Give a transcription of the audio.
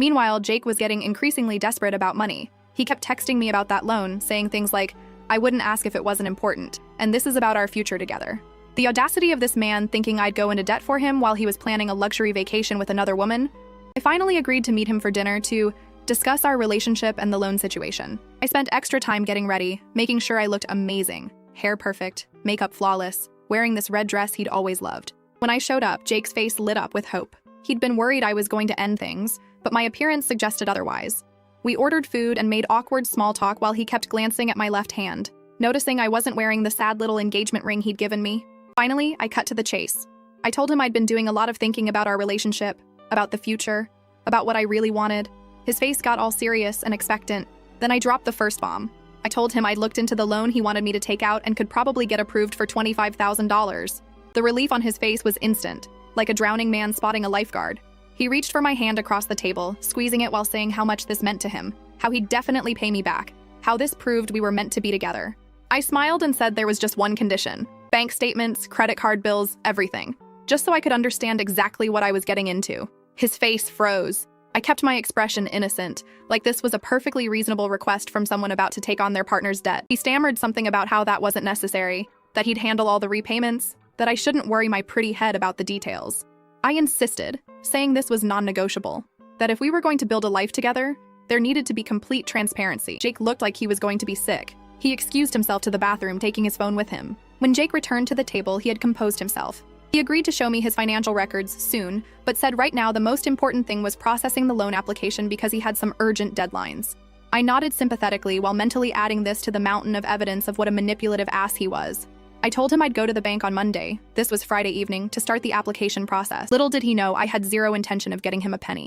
Meanwhile, Jake was getting increasingly desperate about money. He kept texting me about that loan, saying things like, "I wouldn't ask if it wasn't important, and this is about our future together." The audacity of this man thinking I'd go into debt for him while he was planning a luxury vacation with another woman. I finally agreed to meet him for dinner to discuss our relationship and the loan situation. I spent extra time getting ready, making sure I looked amazing. Hair perfect, makeup flawless, wearing this red dress he'd always loved. When I showed up, Jake's face lit up with hope. He'd been worried I was going to end things, but my appearance suggested otherwise. We ordered food and made awkward small talk while he kept glancing at my left hand, noticing I wasn't wearing the sad little engagement ring he'd given me. Finally, I cut to the chase. I told him I'd been doing a lot of thinking about our relationship, about the future, about what I really wanted. His face got all serious and expectant. Then I dropped the first bomb. I told him I'd looked into the loan he wanted me to take out and could probably get approved for $25,000. The relief on his face was instant, like a drowning man spotting a lifeguard. He reached for my hand across the table, squeezing it while saying how much this meant to him, how he'd definitely pay me back, how this proved we were meant to be together. I smiled and said there was just one condition: bank statements, credit card bills, everything, just so I could understand exactly what I was getting into. His face froze. I kept my expression innocent, like this was a perfectly reasonable request from someone about to take on their partner's debt. He stammered something about how that wasn't necessary, that he'd handle all the repayments, that I shouldn't worry my pretty head about the details. I insisted, saying this was non-negotiable, that if we were going to build a life together, there needed to be complete transparency. Jake looked like he was going to be sick. He excused himself to the bathroom, taking his phone with him. When Jake returned to the table, he had composed himself. He agreed to show me his financial records soon, but said right now the most important thing was processing the loan application because he had some urgent deadlines. I nodded sympathetically while mentally adding this to the mountain of evidence of what a manipulative ass he was. I told him I'd go to the bank on Monday, this was Friday evening, to start the application process. Little did he know I had zero intention of getting him a penny.